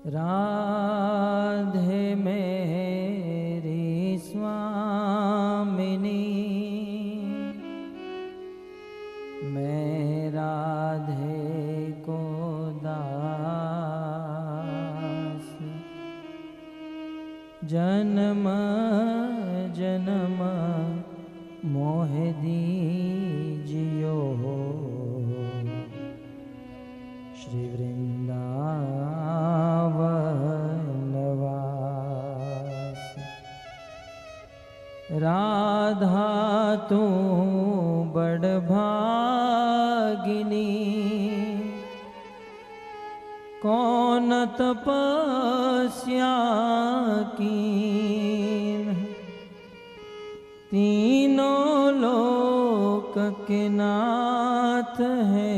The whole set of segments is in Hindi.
राधे मेरी स्वामिनी, मैं राधे को दास, जन्म जन्म मोह दीजियो श्री वृंदावन वास। राधा तू बड़ भागिनी, कौन तपस्या कीन, तीनों लोक के नाथ है,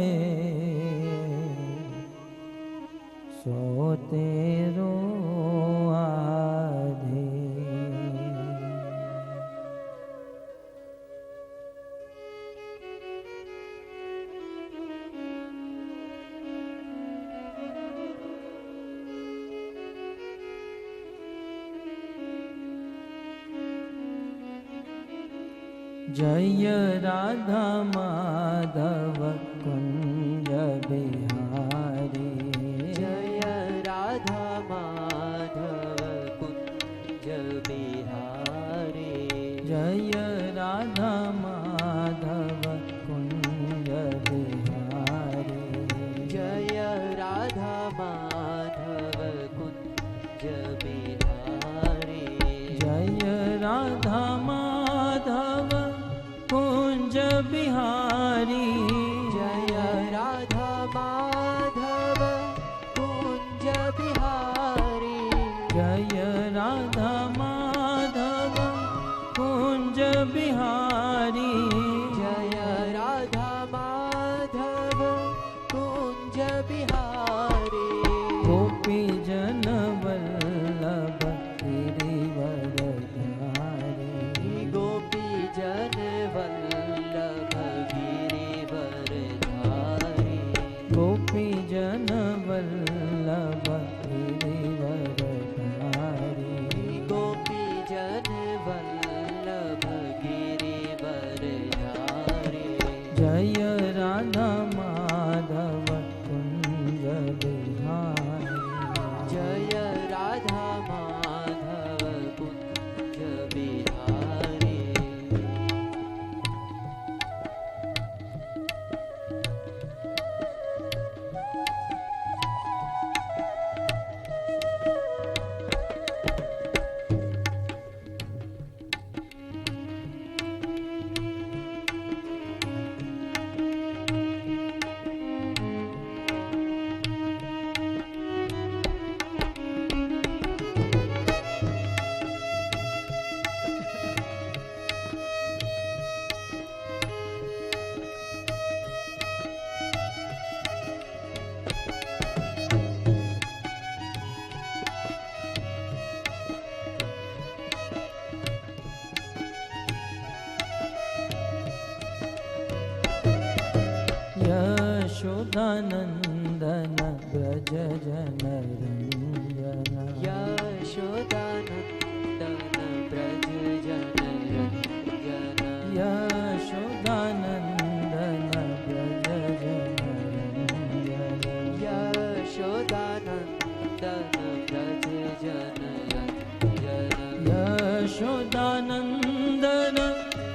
सो तेरो आधीन। जय राधा माधव कुंज बिहारी, जय राधा माधव कुंज बिहारी, जय राधा माधव कुंज बिहारी, जय राधा माधव कुंज बिहारी, जय राधा माधव कुंज बिहारी, जय राधा माधव कुंज बिहारी, जय राधा माधव कुंज बिहारी, जय राधा माधव कुंज बिहारी, गोपी जन वल्लभ गिरिवरधारी, गोपी जन वल्लभ गिरिवरधारी, गोपी जन वल्लभ गिरिवरधारी, गोपी जन वल्लभ गिरिवरधारी, जय राधा माधव कुंज बिहारी, जय राधा माधव कुंज बिहारी। यशोदानंदन ब्रज जन रंजन, यशोदानंदन ब्रज जन रंजन, यशोदानंदन ब्रज जन रंजन, यशोदानंदन ब्रज जन रंजन, यशोदानंदन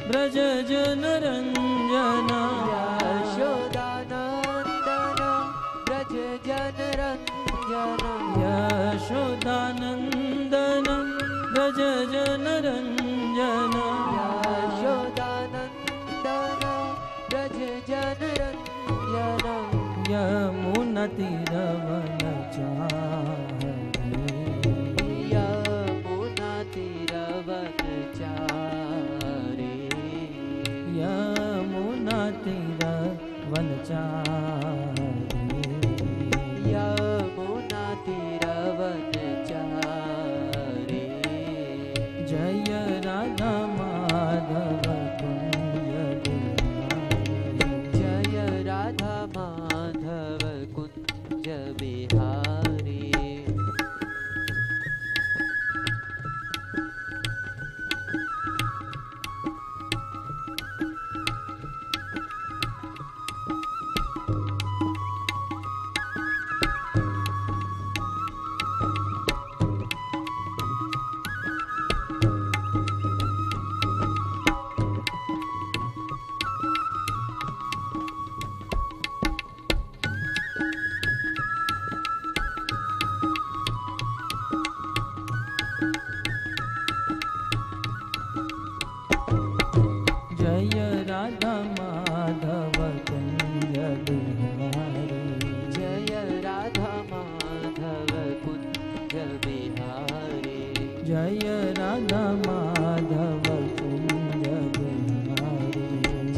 ब्रज जन रंजन, यशोदानंदन ब्रज जन रंजन, यशोदानंदन ब्रज जन रंजन, यशोदानंदन ब्रज जन रंजन, यमुना तीरवन चारि, यमुना तीरवन चारि, यमुना तीरवन चारि, यमुना तीरवन चारि, जय राधा माधव कुंज बिहारी, जय राधा माधव कुंज बिहारी, जय राधा माधव कुंज बिहारी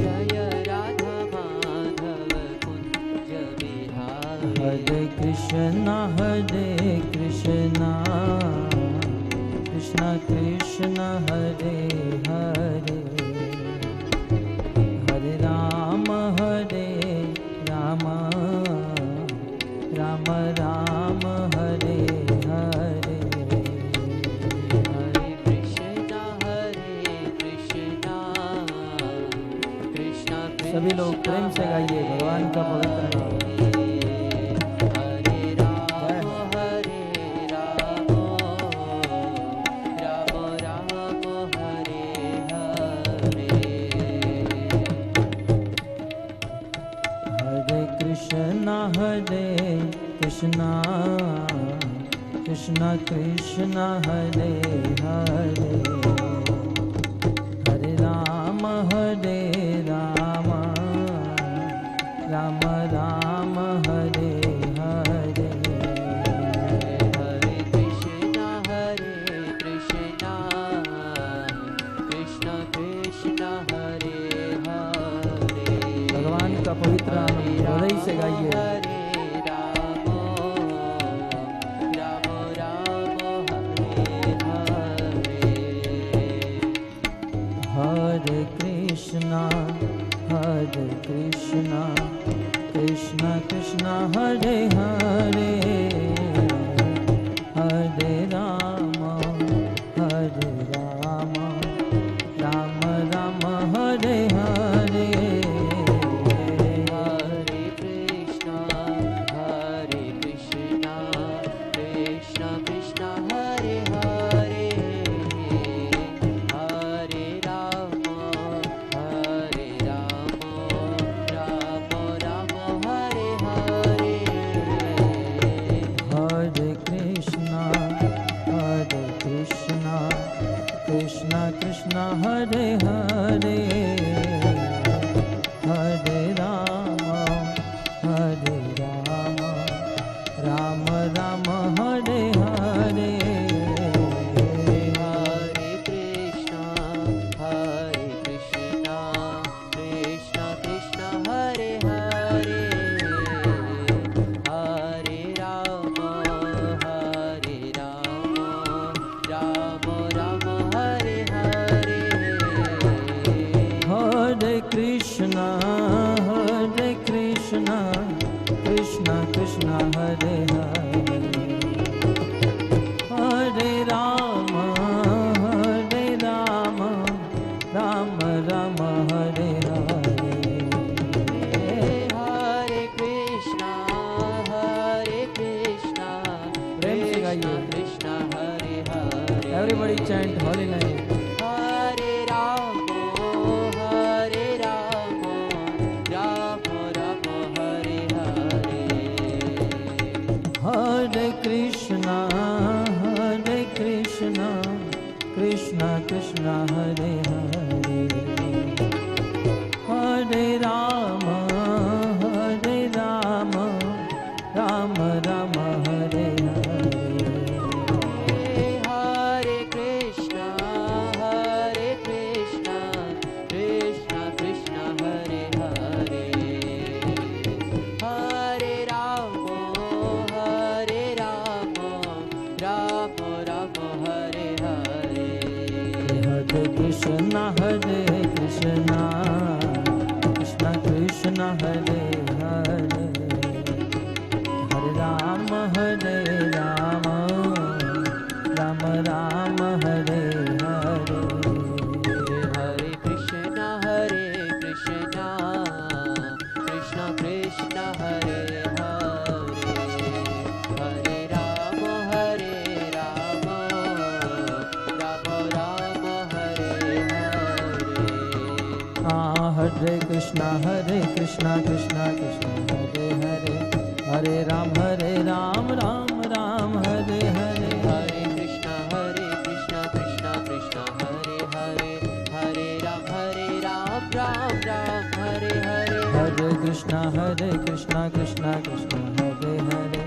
जय राधा माधव कुंज बिहारी हरे कृष्णा कृष्ण कृष्ण हरे हरे हरे राम राम राम हरे हरे हरे कृष्णा कृष्ण कृष्ण सभी लोग प्रेम से गाइए भगवान का पवित्र नाम। हरे राम हरे राम राम राम हरे हरे हरे कृष्ण कृष्ण कृष्ण हरे हरे हरे राम राम राम हरे हरे हरे कृष्णा कृष्ण कृष्ण हरे हरे भगवान का पवित्र नाम हृदय से गाइए। हरे राम राम राम हरे हरे हरे कृष्णा कृष्ण कृष्ण हरे हरे हरे राम राम राम हरे हरे हरे कृष्णा कृष्ण कृष्ण हरे हरे हरे राम राम राम हरे हरे हरे कृष्णा कृष्ण कृष्ण हरे हरे हरे राम राम राम हरे हरे हरे कृष्णा कृष्ण कृष्ण हरे हरे हरे राम राम हरे हरे हरे कृष्णा कृष्ण कृष्ण हरे हरे हरे राम राम हरे हरे हरे कृष्णा प्रेम से गाइए। Krishna Hare Hare everybody chant holy name. हरे Ram Ram Hare Hare Hare Krishna Krishna Krishna Hare Hare Hare Ram Ram Hare Hare Hare Krishna Krishna Krishna Hare Hare Hare Ram Ram Hare Hare Hare Krishna Krishna Krishna Hare Hare Hare Ram Ram Hare Hare Hare Krishna Krishna Krishna Hare Hare Hare Ram Ram Hare Hare Hare Krishna Krishna Krishna Hare Hare Hare Ram Ram Hare Hare Hare Krishna Krishna Krishna Hare Hare Hare Ram Ram Hare Hare Hare Krishna Krishna Krishna Hare Hare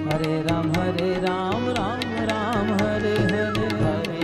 Hare Ram Ram Hare Hare Hare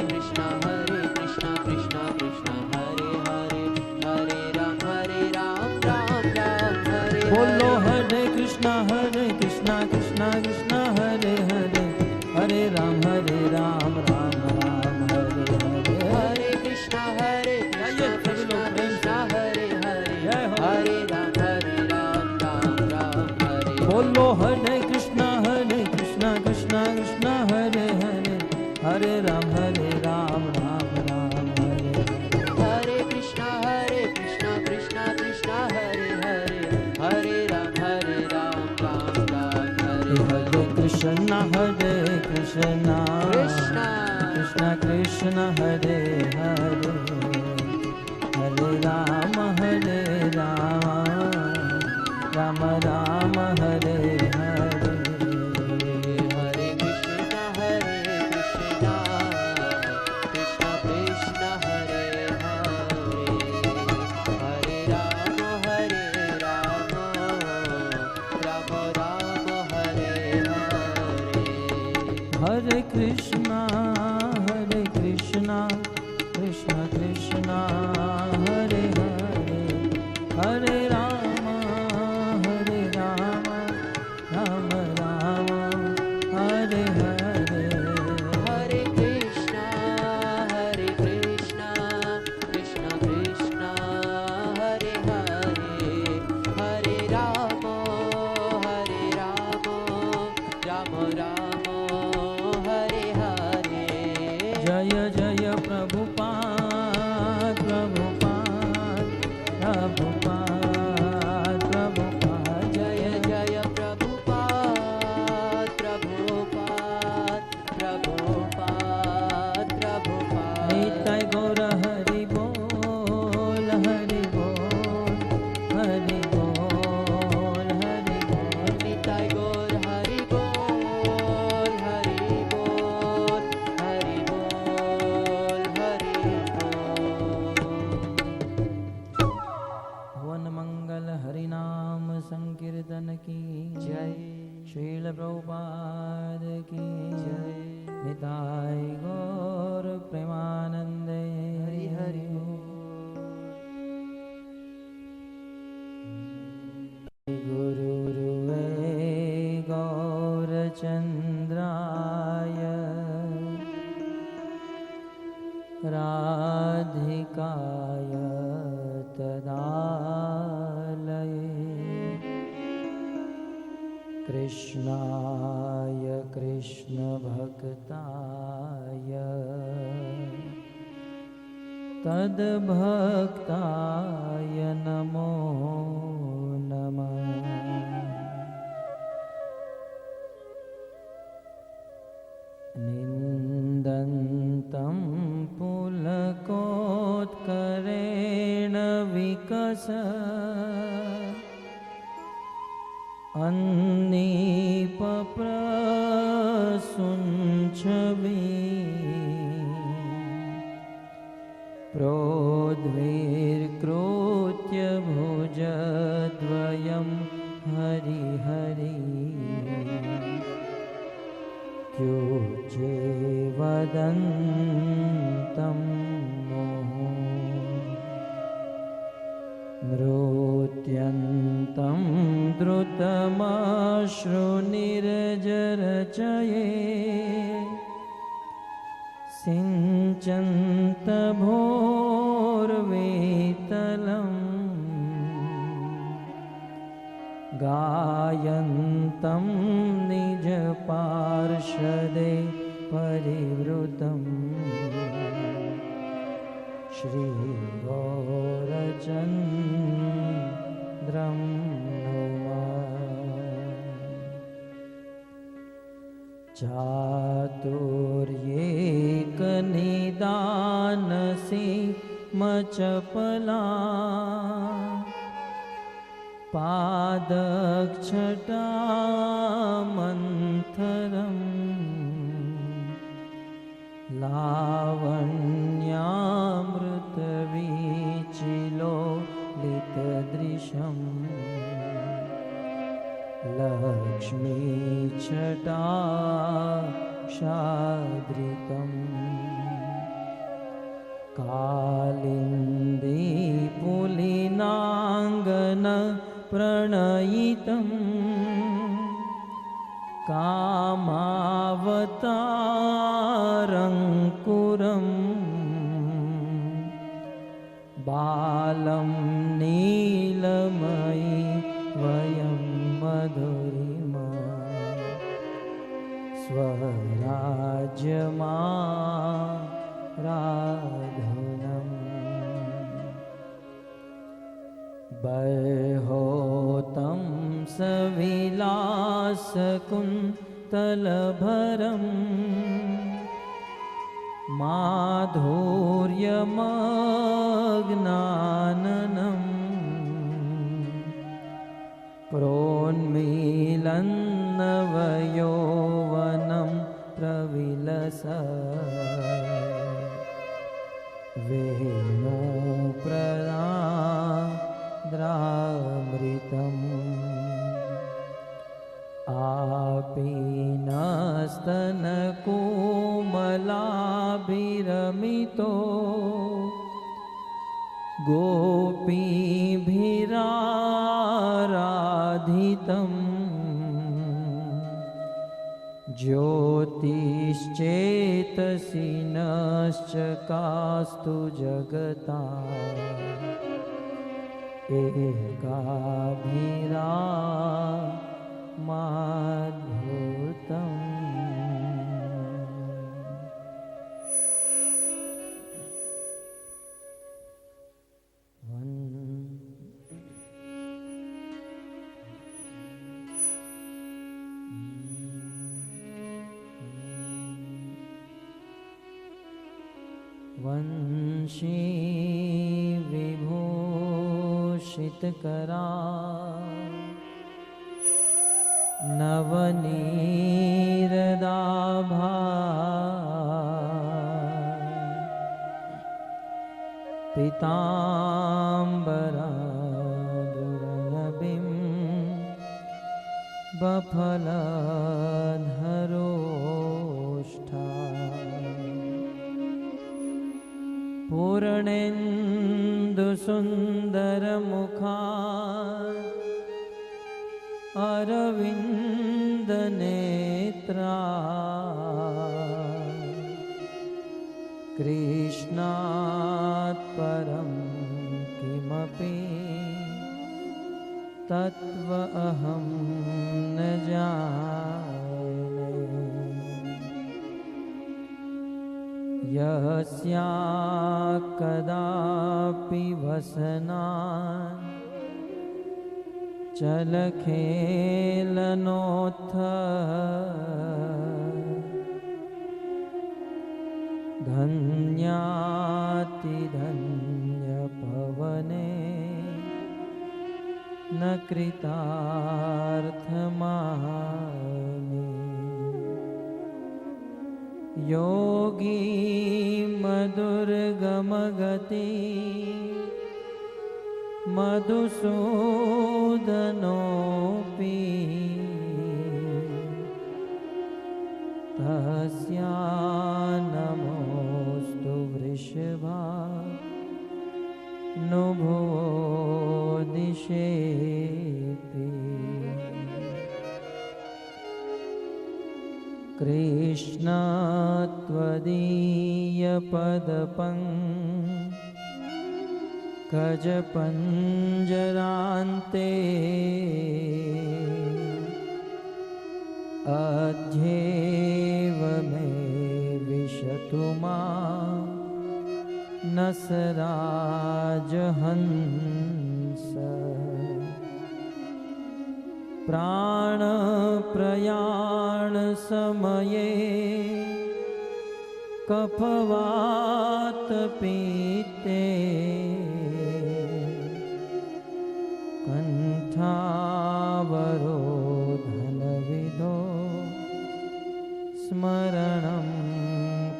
Hare Krishna Krishna Krishna Krishna Hare Hare Hare Rama Rama Rama Hare Hare Hare Krishna Krishna Krishna Hare Hare Hare Rama Rama Rama Hare Hare Hare Krishna Krishna Krishna Hare Hare Hare Rama Rama Rama Hare Hare Hare Krishna Krishna Krishna Hare Hare Hare Rama Rama Rama Hare Hare Jaya Jaya Prabhupada Prabhupada Jaya Jaya Prabhupada Nitai Gaura Hari Bol Hari Bol Hari Bol Hari Bol Nitai Gaur Hari Bol Hari Bol Hari Bol Hari Bol वन मंगल हरिनाम संकीर्तन की जय श्रील प्रभुपाद की जय निताय गौर प्रेमानंदे हरि हरि गुरुरुवे गौरचन्द्राय राधिकाय तदालये कृष्णाय कृष्णभक्ताय तद्भक्ताय नमो नमः निन्दन्तं पुलकोत्करेण विकस अन्नीपप्रसुञ्चवी प्रोद्वीर्कृत्य भुजद्वयं हरिहरि युजे वदन्तं नृत्यन्तं द्रुतमाश्रुनिर्जरचये सिञ्चन्तभोर्वेतलम् गायन्तं निजपार्षदे परिवृतं श्रीगौरचन्द्रं चातुर्येकनिदानसीमचपला पादक्षटामन्थरम् लावण्यामृतवीचिलोलितदृशम् लक्ष्मीछटाक्षाद्रितम् कालिन्दीपुलिनाङ्गन प्रणयितं कामावतारङ्कुरम् बालं नीलमयि वयं मधुरिमा स्वराज्यमा राधुनम् बर्होतं सविलासकुन् तलभरम् माधुर्यमज्ञाननम् प्रोन्मीलन्नवयौवनं प्रविलसत् वेणुप्रदाद्रामृतम् आपीनस्तनकोमलाभिरमितो गोपीभिराराधितम् ज्योतिश्चेतसि नश्चकास्तु जगता एकाभिरामाद्भुतम्। वंशी विभूषितकरा नवनीरदाभा पीताम्बरा दुर्लभिं बफलधरोष्ठा पूर्णेन्दुसुन्दरमुखा अरविन्दनेत्रा कृष्णात् परं किमपि तत्त्व अहं न जाने। यस्या कदापि वसनान् चलखेलनोत्थ धन्यातिधन्यपवने न कृतार्थमाने। योगी मधुरगमगति मधुसूदनोऽपि तस्या नमोऽस्तु वृषभानुभुवो दिशेऽपि। कृष्ण त्वदीयपदपङ्कजपञ्जरान्ते अध्येव मे विशतु मां न सराजहंस। प्राणप्रयाणसमये कफवातपित्ते कण्ठावरोधनविधो स्मरणं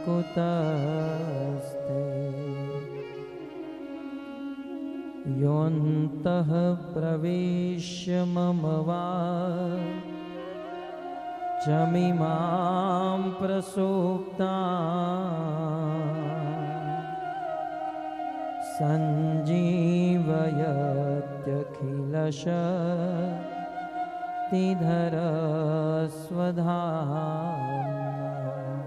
कुतस्ते। योऽन्तः प्रविश्य मम वाचमिमां प्रसूप्तां सञ्जीवयत्यखिलशक्तिधरस्वधाम्ना।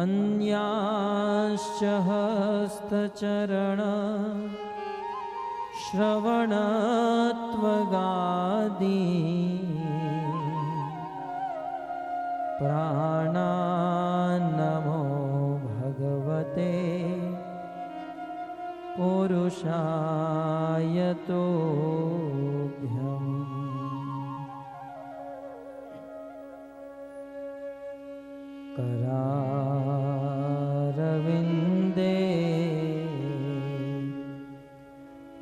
अन्याश्च हस्तचरण श्रवणत्वगादि प्राणान्नमो भगवते पुरुषाय तुभ्यम्। करारविन्दे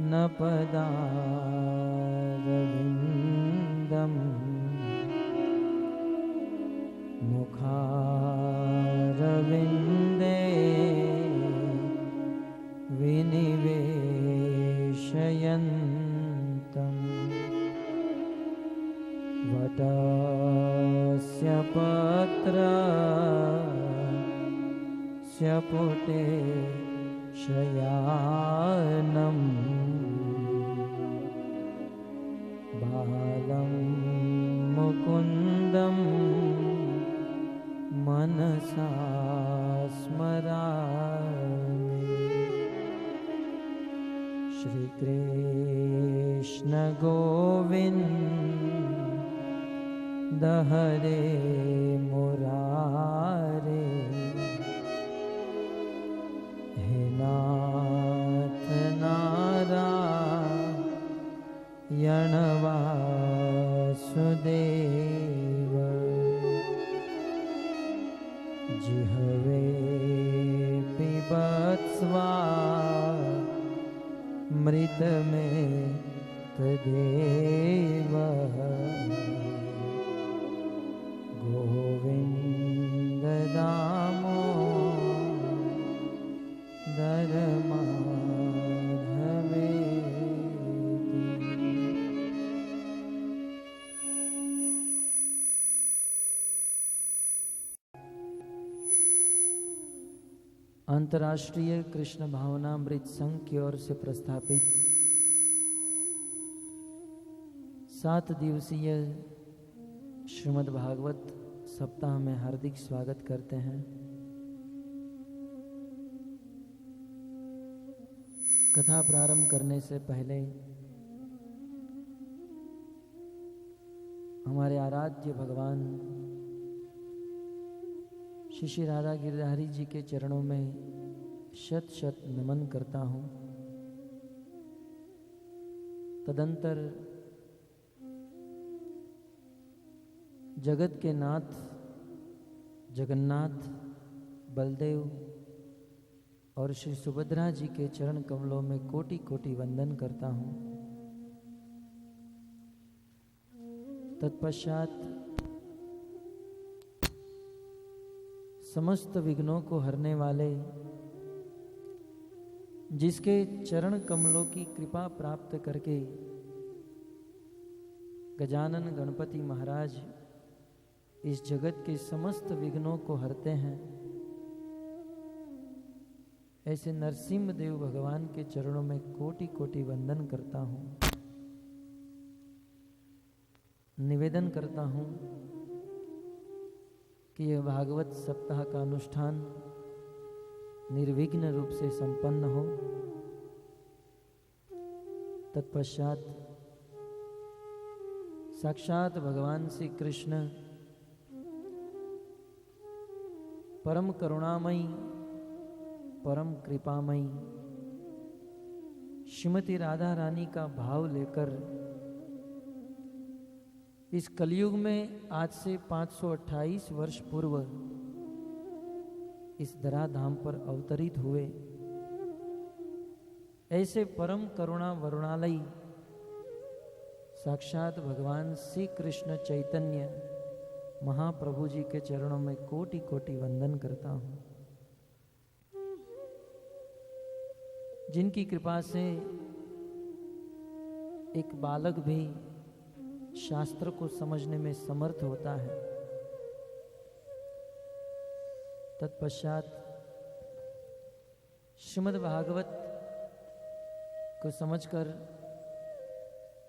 न पदारविन्दम् मुखारविन्दे विनिवेशयन्तम् वटस्य पत्रस्य पुटे शयानम् बालं मुकुन्दं मनसा स्मरामि। श्रीकृष्ण गोविन्द हरे मुरारे, हे नाथ नारायण वासुदेव। जिह्वे पिबत्स्वामृत में तदेव। गोविन्द दामोदर माधवेति। अंतर्राष्ट्रीय कृष्ण भावनामृत संघ की ओर से प्रस्थापित 7 दिवसीय श्रीमद् भागवत सप्ताह में हार्दिक स्वागत करते हैं। कथा प्रारंभ करने से पहले हमारे आराध्य भगवान श्री श्री राधा गिरधारी जी के चरणों में शत शत नमन करता हूँ। तदंतर जगत के नाथ जगन्नाथ, बलदेव और श्री सुभद्रा जी के चरण कमलों में कोटि कोटि वंदन करता हूँ। तत्पश्चात समस्त विघ्नों को हरने वाले, जिसके चरण कमलों की कृपा प्राप्त करके गजानन गणपति महाराज इस जगत के समस्त विघ्नों को हरते हैं, ऐसे नरसिंह देव भगवान के चरणों में कोटि कोटि वंदन करता हूँ। निवेदन करता हूँ कि यह भागवत सप्ताह का अनुष्ठान निर्विघ्न रूप से संपन्न हो। तत्पश्चात साक्षात भगवान श्री कृष्ण परम करुणामयी, परम कृपामयी श्रीमती राधा रानी का भाव लेकर इस कलयुग में आज से 528 वर्ष पूर्व इस धराधाम पर अवतरित हुए। ऐसे परम करुणा वरुणालयी साक्षात भगवान श्री कृष्ण चैतन्य महाप्रभु जी के चरणों में कोटि कोटि वंदन करता हूँ, जिनकी कृपा से एक बालक भी शास्त्र को समझने में समर्थ होता है। तत्पश्चात श्रीमद् भागवत को समझकर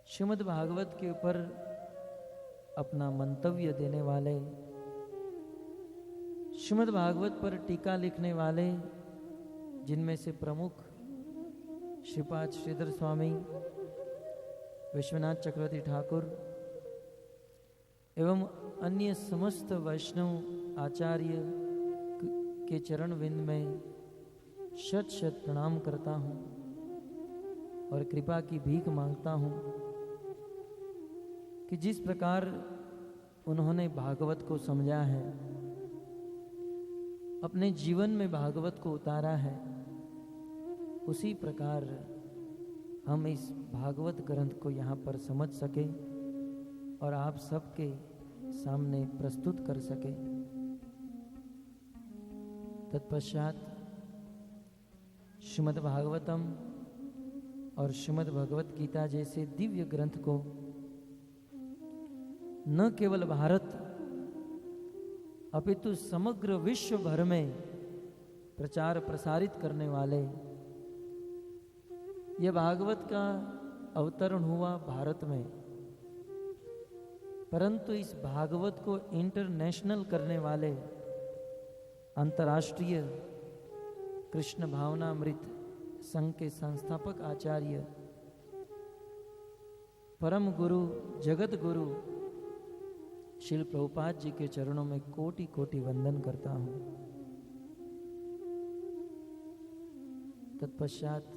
श्रीमद् भागवत के ऊपर अपना मंतव्य देने वाले, श्रीमद् भागवत पर टीका लिखने वाले, जिनमें से प्रमुख श्रीपाद श्रीधर स्वामी, विश्वनाथ चक्रवर्ती ठाकुर एवं अन्य समस्त वैष्णव आचार्य के चरण विंद में शत शत प्रणाम करता हूँ और कृपा की भीख मांगता हूँ कि जिस प्रकार उन्होंने भागवत को समझा है, अपने जीवन में भागवत को उतारा है, उसी प्रकार हम इस भागवत ग्रंथ को यहाँ पर समझ सके और आप सबके सामने प्रस्तुत कर सके। तत्पश्चात श्रीमद् भागवतम और श्रीमद् भगवत गीता जैसे दिव्य ग्रंथ को न केवल भारत अपितु समग्र विश्व भर में प्रचार प्रसारित करने वाले, यह भागवत का अवतरण हुआ भारत में, परंतु इस भागवत को इंटरनेशनल करने वाले अंतर्राष्ट्रीय कृष्ण भावनामृत संघ के संस्थापक आचार्य परम गुरु जगत गुरु श्रील प्रभुपाद जी के चरणों में कोटि कोटि वंदन करता हूं। तत्पश्चात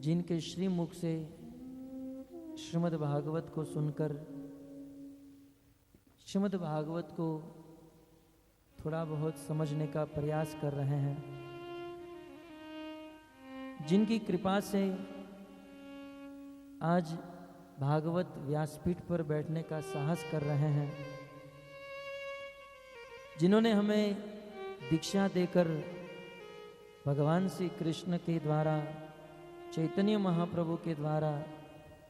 जिनके श्रीमुख से श्रीमद् भागवत को सुनकर श्रीमद् भागवत को थोड़ा बहुत समझने का प्रयास कर रहे हैं, जिनकी कृपा से आज भागवत व्यासपीठ पर बैठने का साहस कर रहे हैं, जिन्होंने हमें दीक्षा देकर भगवान श्री कृष्ण के द्वारा चैतन्य महाप्रभु के द्वारा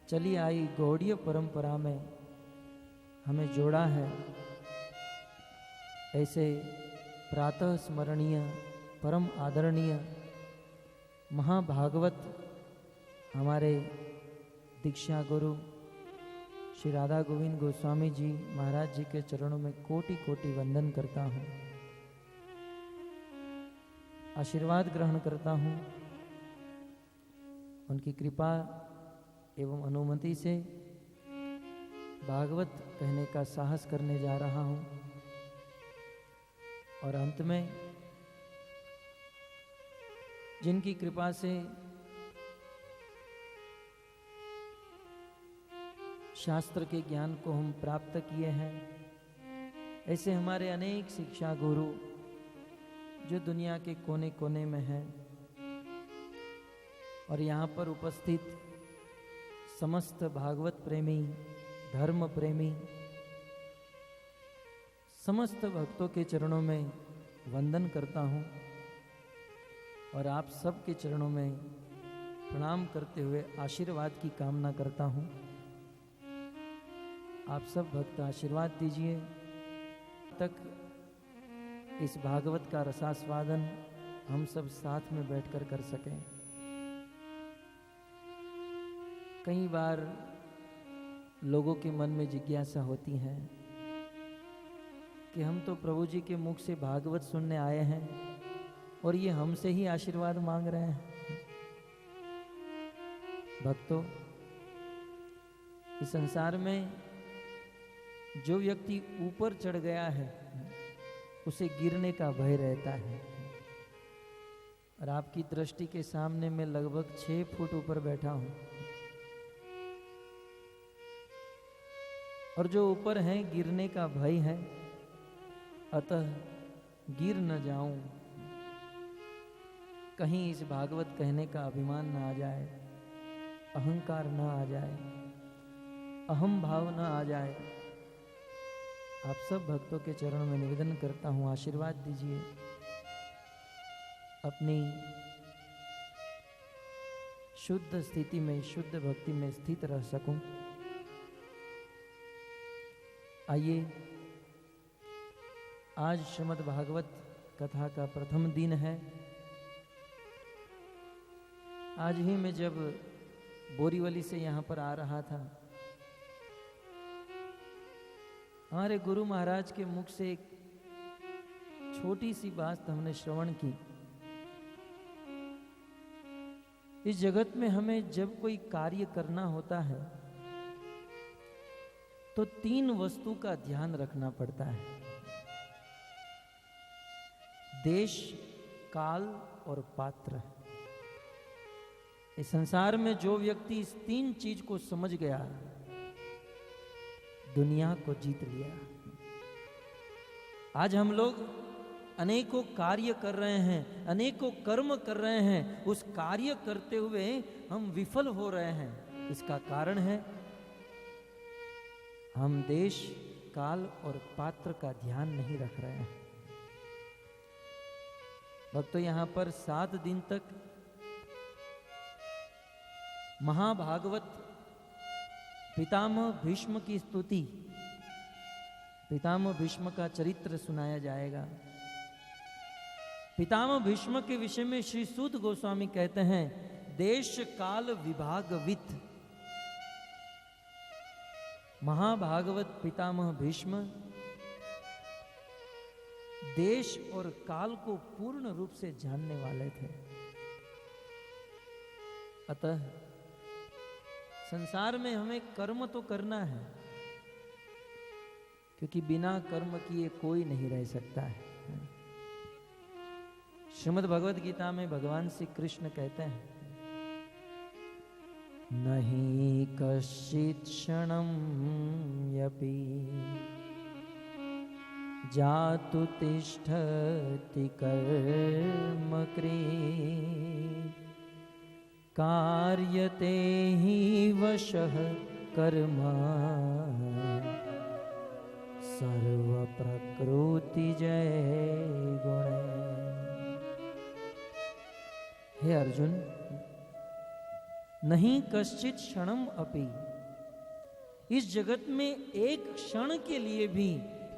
चली आई गौड़ीय परंपरा में हमें जोड़ा है, ऐसे प्रातः स्मरणीय परम आदरणीय महाभागवत हमारे दीक्षा गुरु श्री राधा गोविंद गोस्वामी जी महाराज जी के चरणों में कोटि कोटि वंदन करता हूँ, आशीर्वाद ग्रहण करता हूँ। उनकी कृपा एवं अनुमति से भागवत कहने का साहस करने जा रहा हूँ और अंत में जिनकी कृपा से शास्त्र के ज्ञान को हम प्राप्त किए हैं, ऐसे हमारे अनेक शिक्षा गुरु जो दुनिया के कोने कोने में हैं और यहाँ पर उपस्थित समस्त भागवत प्रेमी, धर्म प्रेमी, समस्त भक्तों के चरणों में वंदन करता हूँ और आप सब के चरणों में प्रणाम करते हुए आशीर्वाद की कामना करता हूँ। आप सब भक्त आशीर्वाद दीजिए तक इस भागवत का रसास्वादन हम सब साथ में बैठकर कर सकें। कई बार लोगों के मन में जिज्ञासा होती है कि हम तो प्रभु जी के मुख से भागवत सुनने आए हैं और ये हमसे ही आशीर्वाद मांग रहे हैं। भक्तों, इस संसार में जो व्यक्ति ऊपर चढ़ गया है उसे गिरने का भय रहता है, और आपकी दृष्टि के सामने मैं लगभग 6 फुट ऊपर बैठा हूं और जो ऊपर है गिरने का भय है, अतः गिर न जाऊं, कहीं इस भागवत कहने का अभिमान न आ जाए, अहंकार न आ जाए, अहम भाव न आ जाए। आप सब भक्तों के चरणों में निवेदन करता हूं, आशीर्वाद दीजिए अपनी शुद्ध स्थिति में, शुद्ध भक्ति में स्थित रह सकूं। आइए, आज श्रीमद् भागवत कथा का प्रथम दिन है। आज ही मैं जब बोरीवली से यहाँ पर आ रहा था, हमारे गुरु महाराज के मुख से एक छोटी सी बात हमने श्रवण की। इस जगत में हमें जब कोई कार्य करना होता है तो 3 वस्तु का ध्यान रखना पड़ता है: देश, काल और पात्र। इस संसार में जो व्यक्ति इस 3 चीज को समझ गया, दुनिया को जीत लिया। आज हम लोग अनेकों कार्य कर रहे हैं, अनेकों कर्म कर रहे हैं, उस कार्य करते हुए हम विफल हो रहे हैं। इसका कारण है हम देश, काल और पात्र का ध्यान नहीं रख रहे हैं। भक्तों, यहां पर 7 दिन तक महाभागवत पितामह भीष्म की स्तुति, पितामह भीष्म का चरित्र सुनाया जाएगा। पितामह भीष्म के विषय में श्री सूत गोस्वामी कहते हैं, देश काल विभागवित। महाभागवत पितामह भीष्म देश और काल को पूर्ण रूप से जानने वाले थे। अतः संसार में हमें कर्म तो करना है, क्योंकि बिना कर्म किए कोई नहीं रह सकता है। श्रीमद् भगवद गीता में भगवान श्री कृष्ण कहते हैं, नहीं कश्चित् क्षणं यपि जातु तिष्ठति कर्मकृत् कार्यते हि वशः कर्मा सर्व प्रकृति जय गुण। हे अर्जुन, नहीं कश्चित् क्षणम अपि, इस जगत में एक क्षण के लिए भी,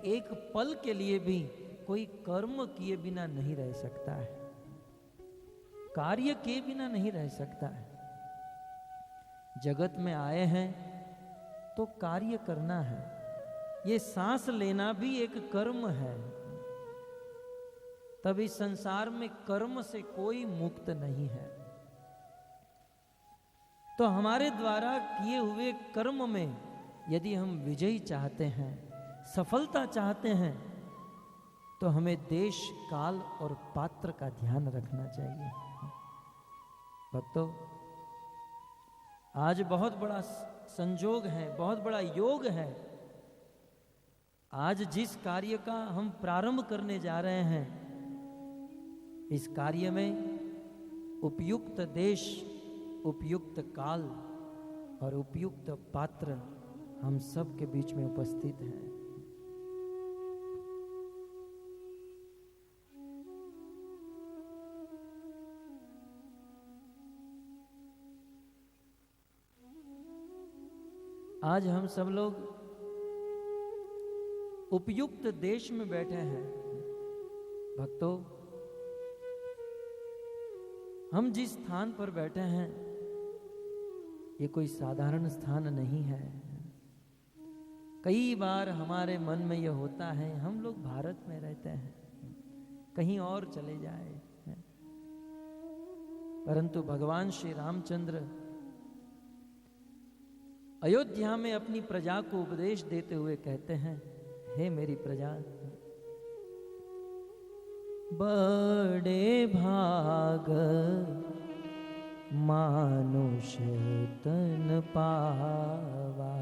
एक पल के लिए भी कोई कर्म किए बिना नहीं रह सकता है, कार्य किए बिना नहीं रह सकता है। जगत में आए हैं तो कार्य करना है। ये सांस लेना भी एक कर्म है। तब इस संसार में कर्म से कोई मुक्त नहीं है। तो हमारे द्वारा किए हुए कर्म में यदि हम विजयी चाहते हैं, सफलता चाहते हैं, तो हमें देश, काल और पात्र का ध्यान रखना चाहिए। भक्तों, आज बहुत बड़ा संजोग है, बहुत बड़ा योग है। आज जिस कार्य का हम प्रारंभ करने जा रहे हैं, इस कार्य में उपयुक्त देश, उपयुक्त काल और उपयुक्त पात्र हम सब के बीच में उपस्थित हैं। आज हम सब लोग उपयुक्त देश में बैठे हैं। भक्तों, हम जिस स्थान पर बैठे हैं, ये कोई साधारण स्थान नहीं है। कई बार हमारे मन में यह होता है, हम लोग भारत में रहते हैं, कहीं और चले जाए। परंतु भगवान श्री रामचंद्र अयोध्या में अपनी प्रजा को उपदेश देते हुए कहते हैं, हे मेरी प्रजा, बड़े भाग मानुष तन पावा,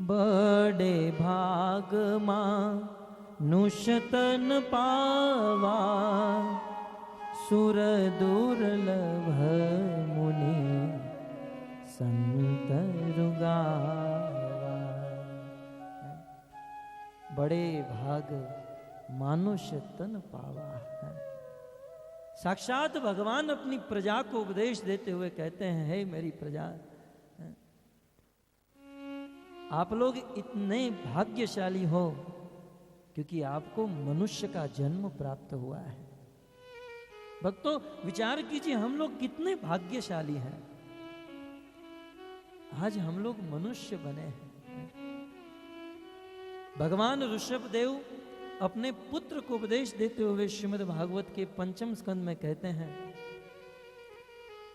बड़े भाग मानुष तन पावा, सुर दुर्लभ मुनि संत रुगावा। बड़े भाग मानुष तन पावा है। साक्षात भगवान अपनी प्रजा को उपदेश देते हुए कहते हैं, हे मेरी प्रजा, आप लोग इतने भाग्यशाली हो क्योंकि आपको मनुष्य का जन्म प्राप्त हुआ है। भक्तों, विचार कीजिए, हम लोग कितने भाग्यशाली हैं। आज हम लोग मनुष्य बने हैं। भगवान ऋषभदेव अपने पुत्र को उपदेश देते हुए श्रीमद् भागवत के 5वें स्कंद में कहते हैं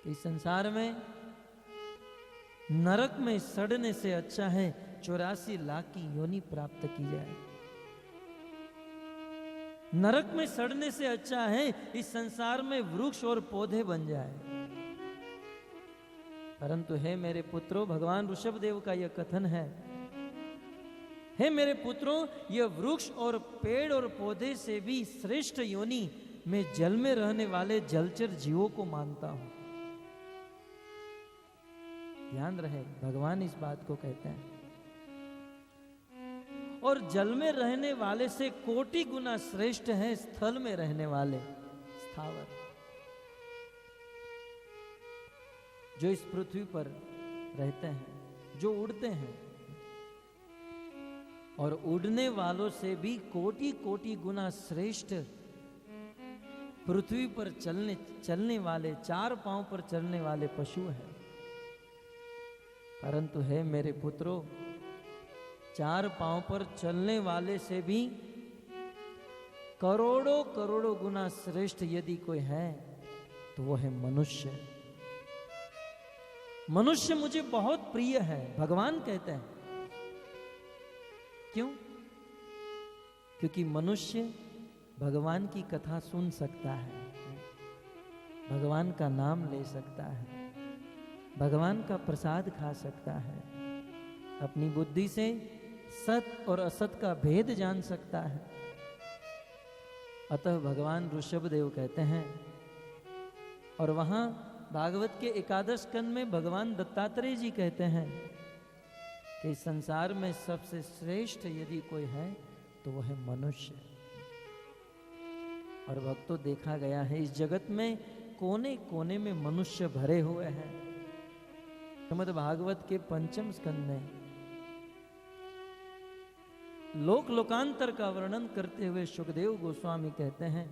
कि संसार में नरक में सड़ने से अच्छा है 84 लाख की योनि प्राप्त की जाए। नरक में सड़ने से अच्छा है इस संसार में वृक्ष और पौधे बन जाए। परंतु हे मेरे पुत्रों, भगवान ऋषभदेव का यह कथन है हे मेरे पुत्रों, यह वृक्ष और पेड़ और पौधे से भी श्रेष्ठ योनि मैं जल में रहने वाले जलचर जीवों को मानता हूं। ध्यान रहे, भगवान इस बात को कहते हैं। और जल में रहने वाले से कोटि गुना श्रेष्ठ है स्थल में रहने वाले स्थावर, जो इस पृथ्वी पर रहते हैं, जो उड़ते हैं। और उड़ने वालों से भी कोटि कोटि गुना श्रेष्ठ पृथ्वी पर चलने वाले, चार पांव पर चलने वाले पशु हैं। परंतु है मेरे पुत्रों, चार पांव पर चलने वाले से भी करोड़ों करोड़ों गुना श्रेष्ठ यदि कोई है तो वो है मनुष्य। मनुष्य मुझे बहुत प्रिय है, भगवान कहते हैं। क्यों? क्योंकि मनुष्य भगवान की कथा सुन सकता है, भगवान का नाम ले सकता है, भगवान का प्रसाद खा सकता है, अपनी बुद्धि से सत और असत का भेद जान सकता है। अतः भगवान ऋषभदेव कहते हैं, और वहां भागवत के एकादश स्कंद में भगवान दत्तात्रेय जी कहते हैं कि संसार में सबसे श्रेष्ठ यदि कोई है तो वह है मनुष्य। और भक्तों, देखा गया है इस जगत में कोने कोने में मनुष्य भरे हुए हैं। श्रीमद् भागवत के पंचम स्कंद में लोक लोकांतर का वर्णन करते हुए सुखदेव गोस्वामी कहते हैं,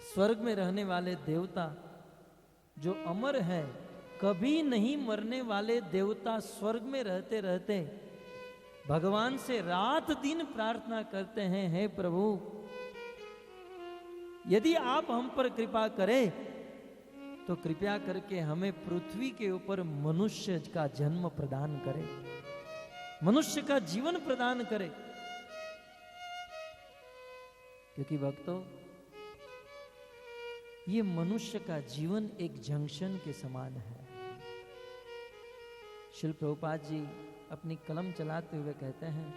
स्वर्ग में रहने वाले देवता जो अमर है, कभी नहीं मरने वाले देवता स्वर्ग में रहते रहते भगवान से रात दिन प्रार्थना करते हैं, हे प्रभु यदि आप हम पर कृपा करें तो कृपया करके हमें पृथ्वी के ऊपर मनुष्य का जन्म प्रदान करें, मनुष्य का जीवन प्रदान करें। क्योंकि भक्तों, ये मनुष्य का जीवन एक जंक्शन के समान है। श्रील प्रभुपाद जी अपनी कलम चलाते हुए कहते हैं,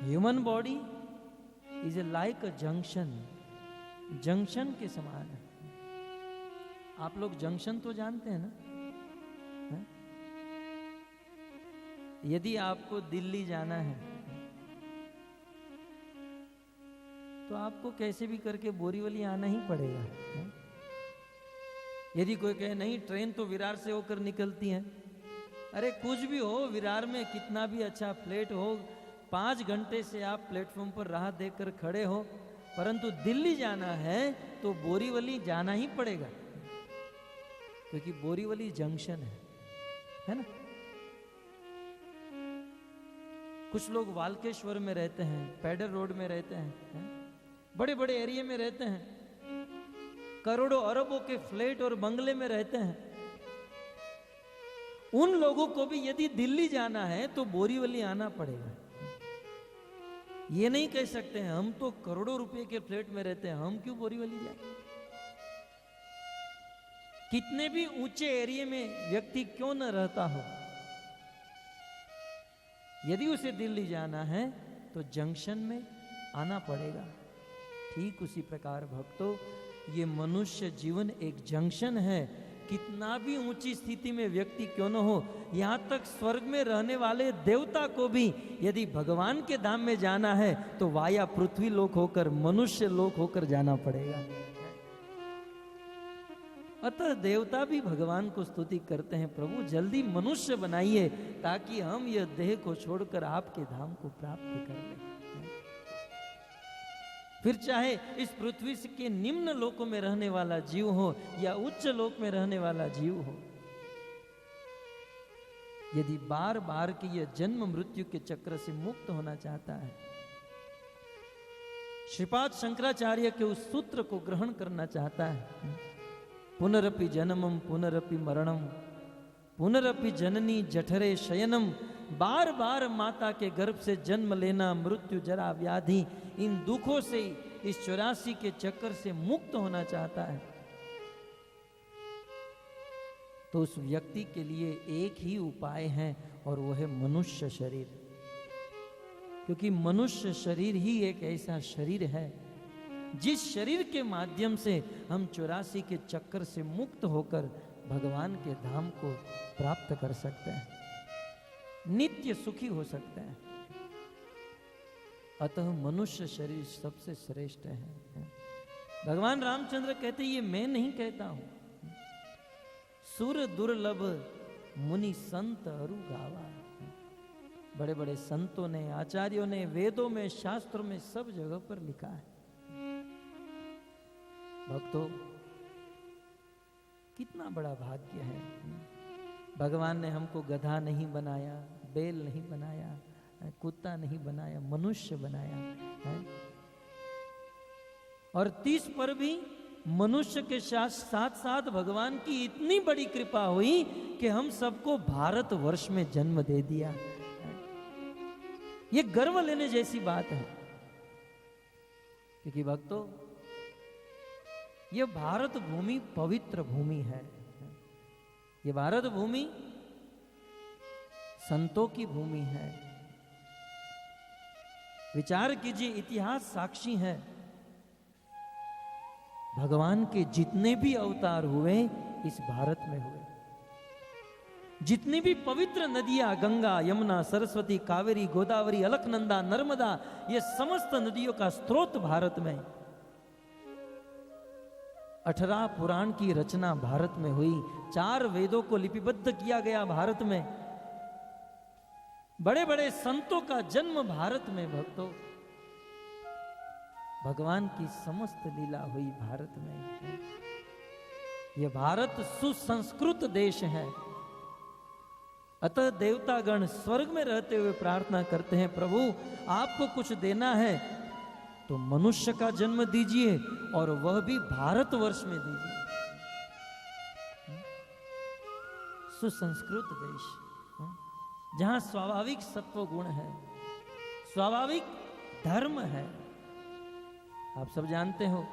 human body is a like a junction, junction के समान है। आप लोग जंक्शन तो जानते हैं ना? है? यदि आपको दिल्ली जाना है तो आपको कैसे भी करके बोरीवली आना ही पड़ेगा। है? यदि कोई कहे नहीं ट्रेन तो विरार से होकर निकलती है, अरे कुछ भी हो, विरार में कितना भी अच्छा फ्लैट हो, 5 घंटे से आप प्लेटफॉर्म पर राह देकर खड़े हो, परंतु दिल्ली जाना है तो बोरीवली जाना ही पड़ेगा, क्योंकि बोरीवली जंक्शन है ना? कुछ लोग वाल्केश्वर में रहते हैं, पैडर रोड में रहते हैं, बड़े बड़े एरिया में रहते हैं, करोड़ों अरबों के फ्लैट और बंगले में रहते हैं। उन लोगों को भी यदि दिल्ली जाना है तो बोरीवली आना पड़ेगा। ये नहीं कह सकते हैं हम तो करोड़ों रुपए के फ्लैट में रहते हैं, हम क्यों बोरीवली जाए। कितने भी ऊंचे एरिया में व्यक्ति क्यों न रहता हो, यदि उसे दिल्ली जाना है तो जंक्शन में आना पड़ेगा। ठीक उसी प्रकार भक्तों, ये मनुष्य जीवन एक जंक्शन है। कितना भी ऊंची स्थिति में व्यक्ति क्यों न हो, यहां तक स्वर्ग में रहने वाले देवता को भी यदि भगवान के धाम में जाना है तो वाया पृथ्वी लोक होकर, मनुष्य लोक होकर जाना पड़ेगा। अतः देवता भी भगवान को स्तुति करते हैं, प्रभु जल्दी मनुष्य बनाइए ताकि हम यह देह को छोड़कर आपके धाम को प्राप्त कर लें। फिर चाहे इस पृथ्वी के निम्न लोकों में रहने वाला जीव हो या उच्च लोक में रहने वाला जीव हो, यदि बार बार की यह जन्म मृत्यु के चक्र से मुक्त होना चाहता है, श्रीपाद शंकराचार्य के उस सूत्र को ग्रहण करना चाहता है, पुनरपि जन्मम पुनरपि मरणम पुनरपि जननी जठरे शयनम, बार बार माता के गर्भ से जन्म लेना, मृत्यु जरा व्याधि, इन दुखों से इस 84 के चक्कर से मुक्त होना चाहता है तो उस व्यक्ति के लिए एक ही उपाय है और वो है मनुष्य शरीर। क्योंकि मनुष्य शरीर ही एक ऐसा शरीर है जिस शरीर के माध्यम से हम 84 के चक्कर से मुक्त होकर भगवान के धाम को प्राप्त कर सकते हैं, नित्य सुखी हो सकते हैं। अतः मनुष्य शरीर सबसे श्रेष्ठ है। भगवान रामचंद्र कहते ये मैं नहीं कहता हूं, सुर दुर्लभ मुनि संत अरु गावा। बड़े बड़े संतों ने, आचार्यों ने, वेदों में, शास्त्रों में, सब जगह पर लिखा है। भक्तों, कितना बड़ा भाग्य है। भगवान ने हमको गधा नहीं बनाया, बैल नहीं बनाया, कुत्ता नहीं बनाया, मनुष्य बनाया है। और 30 पर भी मनुष्य के साथ साथ भगवान की इतनी बड़ी कृपा हुई कि हम सबको भारत वर्ष में जन्म दे दिया। ये गर्व लेने जैसी बात है। क्योंकि भक्तों, ये भारत भूमि पवित्र भूमि है। ये भारत भूमि संतों की भूमि है। विचार कीजिए, इतिहास साक्षी है। भगवान के जितने भी अवतार हुए इस भारत में हुए। जितनी भी पवित्र नदियां, गंगा, यमुना, सरस्वती, कावेरी, गोदावरी, अलकनंदा, नर्मदा, ये समस्त नदियों का स्रोत भारत में। 18 पुराण की रचना भारत में हुई। 4 वेदों को लिपिबद्ध किया गया भारत में। बड़े बड़े संतों का जन्म भारत में। भक्तों, भगवान की समस्त लीला हुई भारत में। यह भारत सुसंस्कृत देश है। अतः देवतागण स्वर्ग में रहते हुए प्रार्थना करते हैं, प्रभु आपको कुछ देना है तो मनुष्य का जन्म दीजिए, और वह भी भारतवर्ष में दीजिए। सुसंस्कृत देश, जहां स्वाभाविक सत्व गुण है, स्वाभाविक धर्म है। आप सब जानते हो,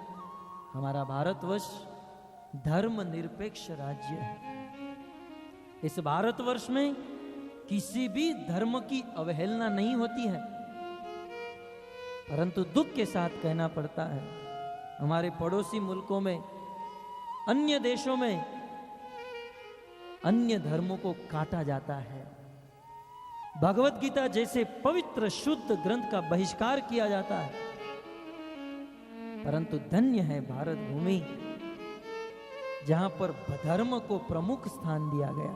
हमारा भारतवर्ष धर्म निरपेक्ष राज्य है। इस भारतवर्ष में किसी भी धर्म की अवहेलना नहीं होती है। परंतु दुख के साथ कहना पड़ता है, हमारे पड़ोसी मुल्कों में, अन्य देशों में अन्य धर्मों को काटा जाता है। भगवत गीता जैसे पवित्र शुद्ध ग्रंथ का बहिष्कार किया जाता है। परंतु धन्य है भारत भूमि, जहां पर धर्म को प्रमुख स्थान दिया गया,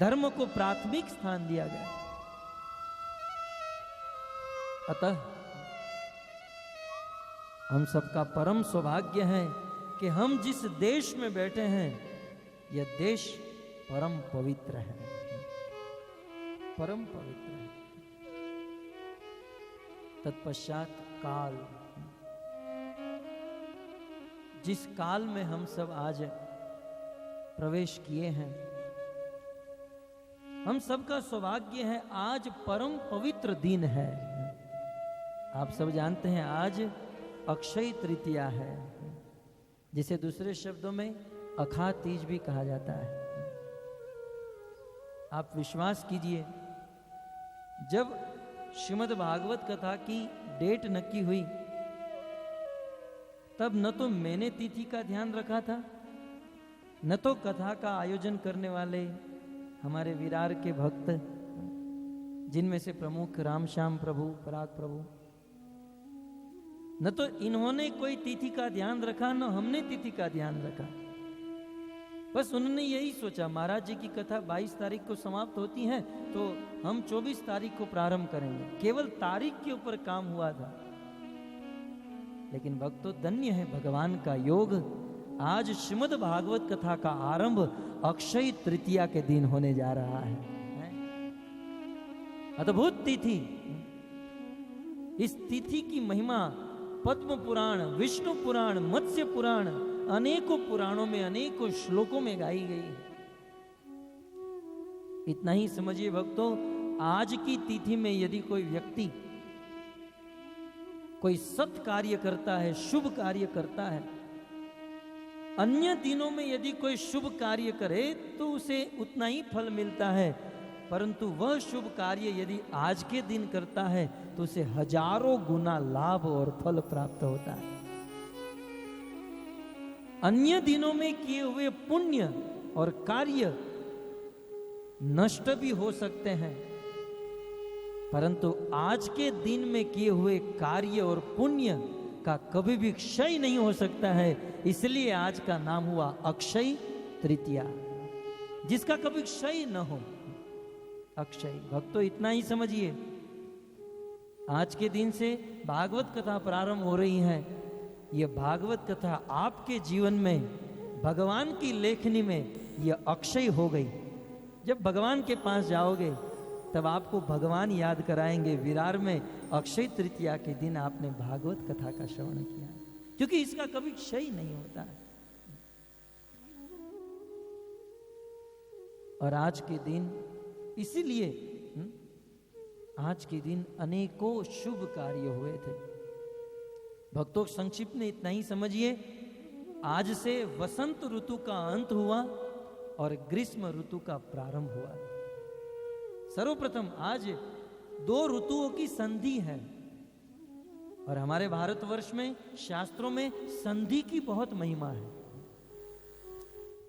धर्म को प्राथमिक स्थान दिया गया। अतः हम सबका परम सौभाग्य है कि हम जिस देश में बैठे हैं, यह देश परम पवित्र है, परम पवित्र है। तत्पश्चात काल, जिस काल में हम सब आज प्रवेश किए हैं, हम सबका सौभाग्य है। आज परम पवित्र दिन है। आप सब जानते हैं आज अक्षय तृतीया है, जिसे दूसरे शब्दों में अखा तीज भी कहा जाता है। आप विश्वास कीजिए, जब श्रीमद् भागवत कथा की डेट नक्की हुई, तब न तो मैंने तिथि का ध्यान रखा था, न तो कथा का आयोजन करने वाले हमारे विरार के भक्त, जिनमें से प्रमुख रामश्याम प्रभु, पराग प्रभु, न तो इन्होंने कोई तिथि का ध्यान रखा, न हमने तिथि का ध्यान रखा। बस उन्होंने यही सोचा, महाराज जी की कथा 22 तारीख को समाप्त होती है, तो हम 24 तारीख को प्रारंभ करेंगे। केवल तारीख के ऊपर काम हुआ था। लेकिन भक्तों, धन्य है भगवान का योग। आज श्रीमद् भागवत कथा का आरंभ अक्षय तृतीया के दिन होने जा रहा है। अद्भुत तिथि। इस तिथि की महिमा पद्म पुराण, विष्णु पुराण, मत्स्य पुराण, अनेकों पुराणों में, अनेकों श्लोकों में गाई गई है। इतना ही समझिए भक्तों, आज की तिथि में यदि कोई व्यक्ति कोई सत् कार्य करता है, शुभ कार्य करता है, अन्य दिनों में यदि कोई शुभ कार्य करे तो उसे उतना ही फल मिलता है, परंतु वह शुभ कार्य यदि आज के दिन करता है तो उसे हजारों गुना लाभ और फल प्राप्त होता है। अन्य दिनों में किए हुए पुण्य और कार्य नष्ट भी हो सकते हैं, परंतु आज के दिन में किए हुए कार्य और पुण्य का कभी भी क्षय नहीं हो सकता है। इसलिए आज का नाम हुआ अक्षय तृतीया, जिसका कभी क्षय न हो। अक्षय भक्तों, इतना ही समझिए, आज के दिन से भागवत कथा प्रारंभ हो रही है। यह भागवत कथा आपके जीवन में भगवान की लेखनी में यह अक्षय हो गई। जब भगवान के पास जाओगे तब आपको भगवान याद कराएंगे, विरार में अक्षय तृतीया के दिन आपने भागवत कथा का श्रवण किया, क्योंकि इसका कभी क्षय नहीं होता है। और आज के दिन, इसीलिए आज के दिन अनेकों शुभ कार्य हुए थे। भक्तों, संक्षिप्त में इतना ही समझिए, आज से वसंत ऋतु का अंत हुआ और ग्रीष्म ऋतु का प्रारंभ हुआ। सर्वप्रथम आज 2 ऋतुओं की संधि है, और हमारे भारतवर्ष में शास्त्रों में संधि की बहुत महिमा है।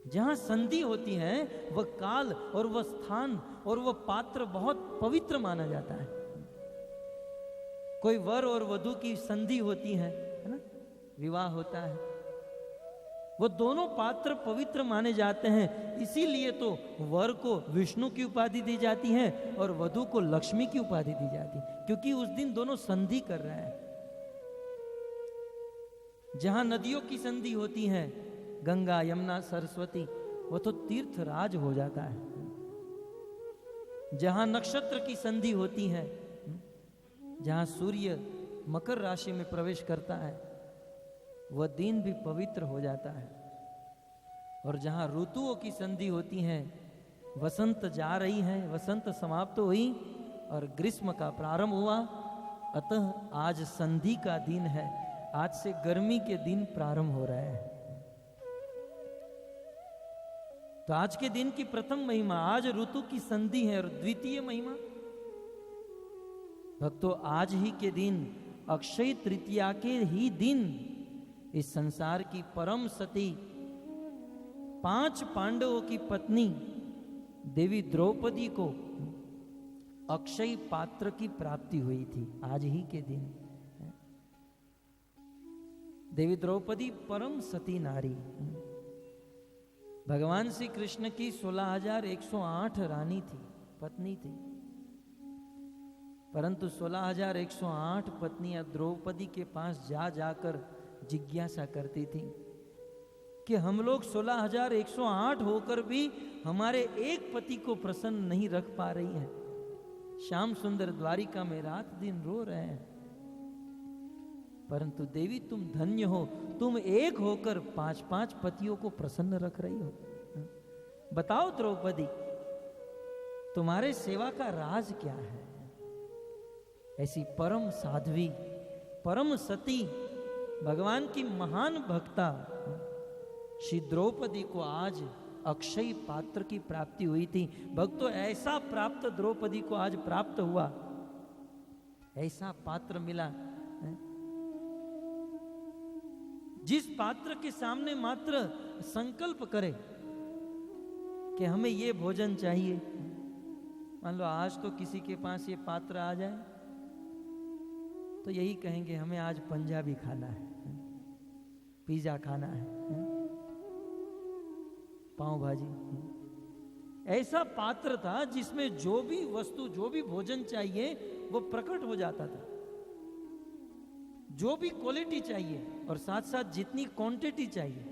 जहां संधि होती है वह काल और वह स्थान और वह पात्र बहुत पवित्र माना जाता है। कोई वर और वधू की संधि होती है ना, विवाह होता है, वो दोनों पात्र पवित्र माने जाते हैं। इसीलिए तो वर को विष्णु की उपाधि दी जाती है और वधू को लक्ष्मी की उपाधि दी जाती है, क्योंकि उस दिन दोनों संधि कर रहे हैं। जहां नदियों की संधि होती है, गंगा, यमुना, सरस्वती, वो तो तीर्थ राज हो जाता है। जहां नक्षत्र की संधि होती है, जहां सूर्य मकर राशि में प्रवेश करता है, वह दिन भी पवित्र हो जाता है। और जहां ऋतुओं की संधि होती है, वसंत जा रही है, वसंत समाप्त हुई और ग्रीष्म का प्रारंभ हुआ, अतः आज संधि का दिन है। आज से गर्मी के दिन प्रारंभ हो रहे हैं। तो आज के दिन की प्रथम महिमा, आज ऋतु की संधि है। और द्वितीय महिमा, भक्तों, आज ही के दिन, अक्षय तृतीया के ही दिन, इस संसार की परम सती 5 पांडवों की पत्नी देवी द्रौपदी को अक्षय पात्र की प्राप्ति हुई थी। आज ही के दिन देवी द्रौपदी परम सती नारी, भगवान श्री कृष्ण की 16,108 रानी थी, पत्नी थी, परंतु 16,108 पत्नियां द्रौपदी के पास जा जाकर जिज्ञासा करती थी कि हम लोग 16,108 होकर भी हमारे एक पति को प्रसन्न नहीं रख पा रही हैं। श्याम सुंदर द्वारिका में रात दिन रो रहे हैं, परंतु देवी तुम धन्य हो, तुम एक होकर 5-5 पतियों को प्रसन्न रख रही हो। बताओ द्रौपदी, तुम्हारे सेवा का राज क्या है? ऐसी परम साध्वी, परम सती, भगवान की महान भक्ता श्री द्रौपदी को आज अक्षय पात्र की प्राप्ति हुई थी। भक्तों, ऐसा प्राप्त द्रौपदी को आज प्राप्त हुआ, ऐसा पात्र मिला, जिस पात्र के सामने मात्र संकल्प करे कि हमें ये भोजन चाहिए। मान लो आज तो किसी के पास ये पात्र आ जाए तो यही कहेंगे हमें आज पंजाबी खाना है, पिज्जा खाना है, पाव भाजी। ऐसा पात्र था जिसमें जो भी वस्तु, जो भी भोजन चाहिए वो प्रकट हो जाता था। जो भी क्वालिटी चाहिए और साथ साथ जितनी क्वांटिटी चाहिए,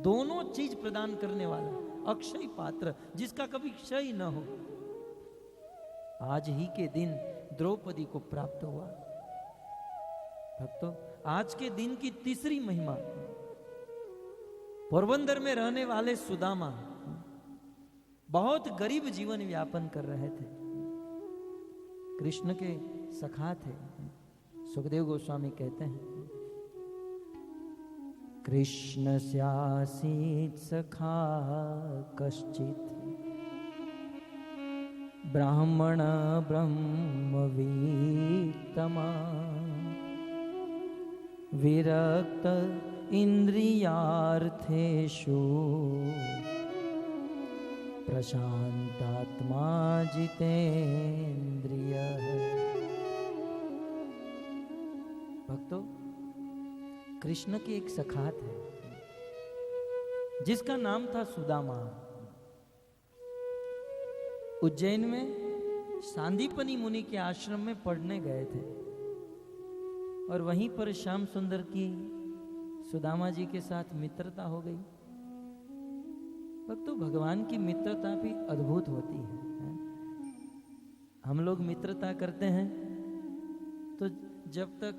दोनों चीज प्रदान करने वाला अक्षय पात्र, जिसका कभी क्षय न हो, आज ही के दिन द्रौपदी को प्राप्त हुआ। भक्तों, आज के दिन की तीसरी महिमा, पोरबंदर में रहने वाले सुदामा बहुत गरीब जीवन व्यापन कर रहे थे। कृष्ण के सखा थे। सुखदेव गोस्वामी कहते हैं कृष्णस्यासीत् सखा कश्चित् ब्राह्मण ब्रह्मवीत्तमा विरक्त इंद्रियार्थेषु प्रशांतात्मा जितेन्द्रियः। भक्तों, कृष्ण के एक सखा थे जिसका नाम था सुदामा। उज्जैन में सांदीपनी मुनि के आश्रम में पढ़ने गए थे और वहीं पर श्याम सुंदर की सुदामा जी के साथ मित्रता हो गई। भक्तों, भगवान की मित्रता भी अद्भुत होती है। हम लोग मित्रता करते हैं तो जब तक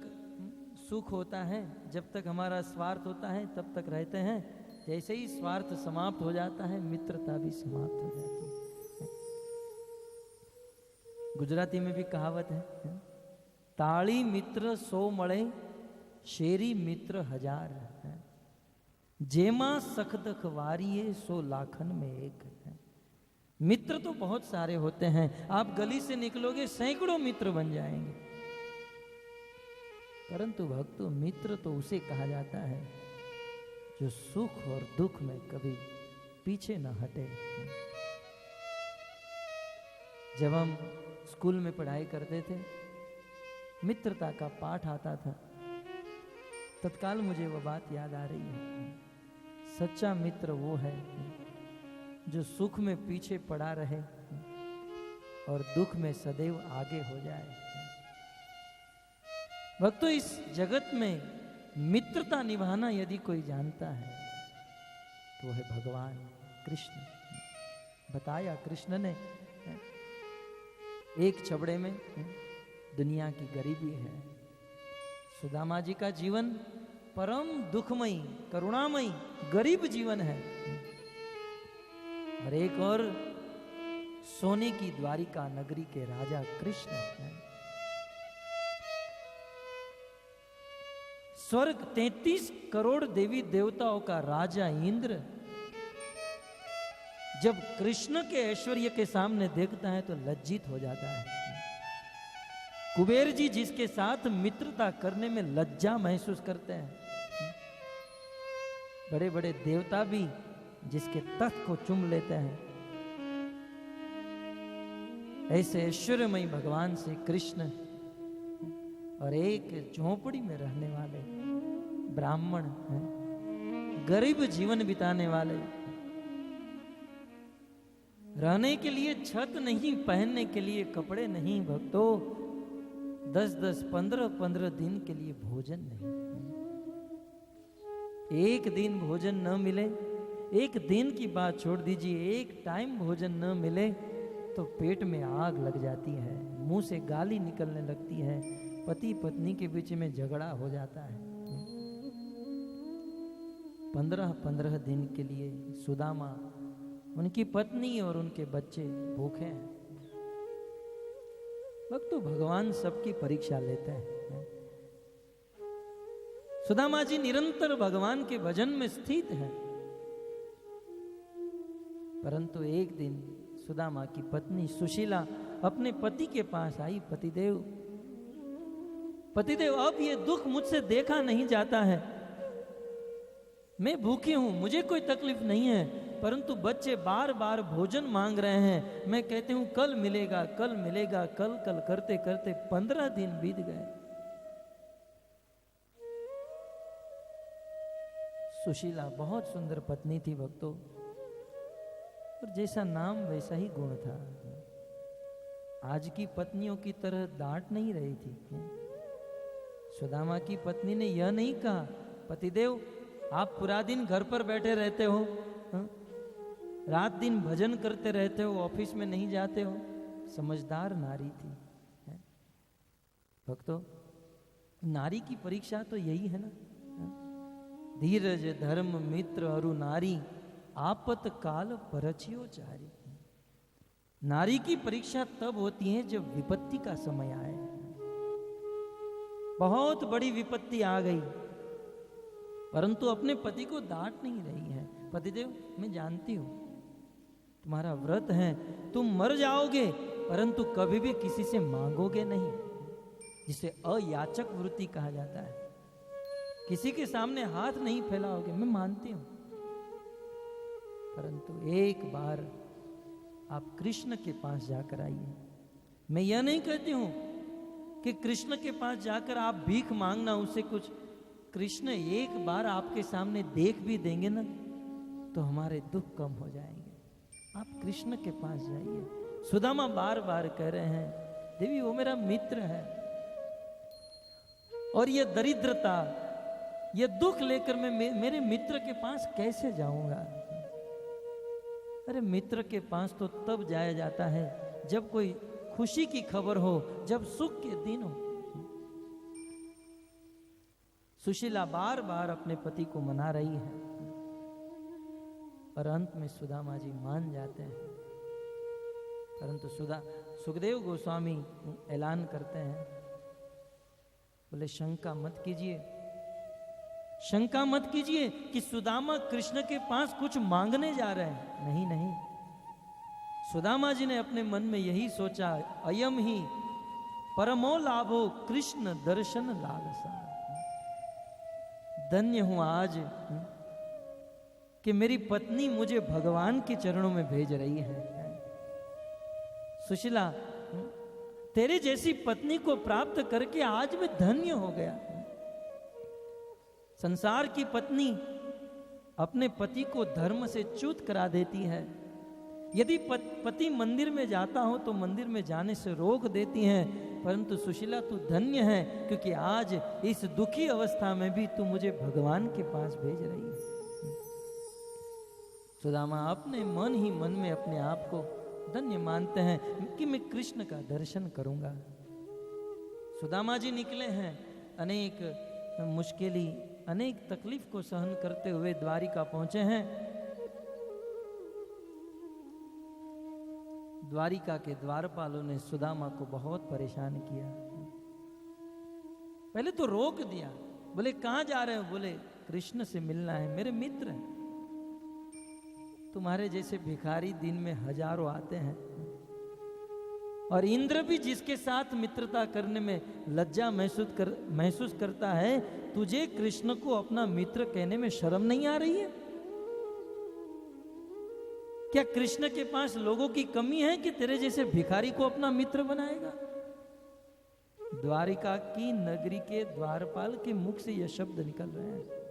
सुख होता है, जब तक हमारा स्वार्थ होता है तब तक रहते हैं। जैसे ही स्वार्थ समाप्त हो जाता है मित्रता भी समाप्त हो जाती है। गुजराती में भी कहावत है, ताड़ी मित्र 100 मळे, शेरी मित्र 1000। जेमा सखदख वारिये 100 लाखन में एक। मित्र तो बहुत सारे होते हैं, आप गली से निकलोगे सैकड़ों मित्र बन जाएंगे, परंतु भक्तों मित्र तो उसे कहा जाता है जो सुख और दुख में कभी पीछे न हटे। जब हम स्कूल में पढ़ाई करते थे, मित्रता का पाठ आता था, तत्काल मुझे वह बात याद आ रही है। सच्चा मित्र वो है जो सुख में पीछे पड़ा रहे और दुख में सदैव आगे हो जाए। भक्तों, इस जगत में मित्रता निभाना यदि कोई जानता है तो है भगवान कृष्ण। बताया कृष्ण ने, एक छबड़े में दुनिया की गरीबी है। सुदामा जी का जीवन परम दुखमयी, करुणामयी, गरीब जीवन है। और एक और सोने की द्वारिका नगरी के राजा कृष्ण हैं। स्वर्ग 33 करोड़ देवी देवताओं का राजा इंद्र जब कृष्ण के ऐश्वर्य के सामने देखता है तो लज्जित हो जाता है। कुबेर जी जिसके साथ मित्रता करने में लज्जा महसूस करते हैं, बड़े बड़े देवता भी जिसके तख्त को चूम लेते हैं, ऐसे ऐश्वर्यमयी भगवान से कृष्ण और एक झोपड़ी में रहने वाले ब्राह्मण हैं, गरीब जीवन बिताने वाले, रहने के लिए छत नहीं, पहनने के लिए कपड़े नहीं, भक्तों 10-10, 15-15 दिन के लिए भोजन नहीं। एक दिन भोजन न मिले, एक दिन की बात छोड़ दीजिए, एक टाइम भोजन न मिले तो पेट में आग लग जाती है, मुंह से गाली निकलने लगती है, पति पत्नी के बीच में झगड़ा हो जाता है। 15-15 दिन के लिए सुदामा, उनकी पत्नी और उनके बच्चे भूखे हैं। भक्तों, भगवान सबकी परीक्षा लेते हैं। सुदामा जी निरंतर भगवान के भजन में स्थित हैं, परंतु एक दिन सुदामा की पत्नी सुशीला अपने पति के पास आई। पतिदेव, अब ये दुख मुझसे देखा नहीं जाता है, मैं भूखी हूं, मुझे कोई तकलीफ नहीं है, परंतु बच्चे बार बार भोजन मांग रहे हैं। मैं कहती हूं कल मिलेगा, कल मिलेगा, कल कल करते करते 15 दिन बीत गए। सुशीला बहुत सुंदर पत्नी थी भक्तों, और जैसा नाम वैसा ही गुण था। आज की पत्नियों की तरह डांट नहीं रही थी। सुदामा की पत्नी ने यह नहीं कहा, पतिदेव आप पूरा दिन घर पर बैठे रहते हो, रात दिन भजन करते रहते हो, ऑफिस में नहीं जाते हो। समझदार नारी थी। भक्तों, नारी की परीक्षा तो यही है ना, धीरज धर्म मित्र अरु नारी, आपत काल परछियो चारी। नारी की परीक्षा तब होती है जब विपत्ति का समय आए। बहुत बड़ी विपत्ति आ गई परंतु अपने पति को डांट नहीं रही है। पतिदेव, मैं जानती हूं तुम्हारा व्रत है, तुम मर जाओगे परंतु कभी भी किसी से मांगोगे नहीं, जिसे अयाचक वृत्ति कहा जाता है। किसी के सामने हाथ नहीं फैलाओगे, मैं मानती हूं, परंतु एक बार आप कृष्ण के पास जाकर आइए। मैं यह नहीं कहती हूं कि कृष्ण के पास जाकर आप भीख मांगना उससे कुछ, कृष्ण एक बार आपके सामने देख भी देंगे ना तो हमारे दुख कम हो जाएंगे। आप कृष्ण के पास जाइए। सुदामा बार बार कह रहे हैं, देवी वो मेरा मित्र है और ये दरिद्रता, ये दुख लेकर मैं मेरे मित्र के पास कैसे जाऊंगा। अरे मित्र के पास तो तब जाया जाता है जब कोई खुशी की खबर हो, जब सुख के दिन हो। सुशीला बार बार अपने पति को मना रही है और अंत में सुदामा जी मान जाते हैं। परंतु सुखदेव गोस्वामी ऐलान करते हैं, बोले शंका मत कीजिए, शंका मत कीजिए कि सुदामा कृष्ण के पास कुछ मांगने जा रहे हैं। नहीं नहीं, सुदामा जी ने अपने मन में यही सोचा, अयम ही परमो लाभो कृष्ण दर्शन लालसा। धन्य हूं आज कि मेरी पत्नी मुझे भगवान के चरणों में भेज रही है। सुशीला, तेरे जैसी पत्नी को प्राप्त करके आज मैं धन्य हो गया। संसार की पत्नी अपने पति को धर्म से च्युत करा देती है। यदि पति मंदिर में जाता हो तो मंदिर में जाने से रोक देती हैं, परंतु सुशीला तू धन्य है क्योंकि आज इस दुखी अवस्था में भी तू मुझे भगवान के पास भेज रही है। सुदामा अपने मन ही मन में अपने आप को धन्य मानते हैं कि मैं कृष्ण का दर्शन करूंगा। सुदामा जी निकले हैं, अनेक मुश्किली, अनेक तकलीफ को सहन करते हुए द्वारिका पहुंचे हैं। द्वारिका के द्वारपालों ने सुदामा को बहुत परेशान किया। पहले तो रोक दिया, बोले कहां जा रहे हो? बोले कृष्ण से मिलना है, मेरे मित्र हैं। तुम्हारे जैसे भिखारी दिन में हजारों आते हैं और इंद्र भी जिसके साथ मित्रता करने में लज्जा महसूस करता है, तुझे कृष्ण को अपना मित्र कहने में शर्म नहीं आ रही है? क्या कृष्ण के पास लोगों की कमी है कि तेरे जैसे भिखारी को अपना मित्र बनाएगा? द्वारिका की नगरी के द्वारपाल के मुख से यह शब्द निकल रहे हैं।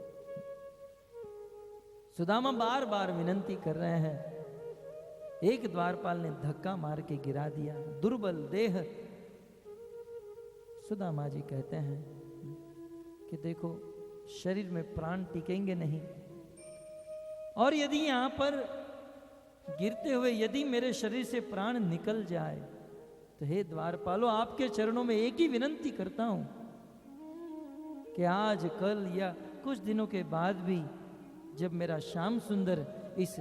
सुदामा बार बार विनंती कर रहे हैं। एक द्वारपाल ने धक्का मार के गिरा दिया, दुर्बल देह। सुदामा जी कहते हैं कि देखो, शरीर में प्राण टिकेंगे नहीं, और यदि यहां पर गिरते हुए यदि मेरे शरीर से प्राण निकल जाए तो हे द्वारपालो, आपके चरणों में एक ही विनंती करता हूं कि आज कल या कुछ दिनों के बाद भी जब मेरा श्याम सुंदर इस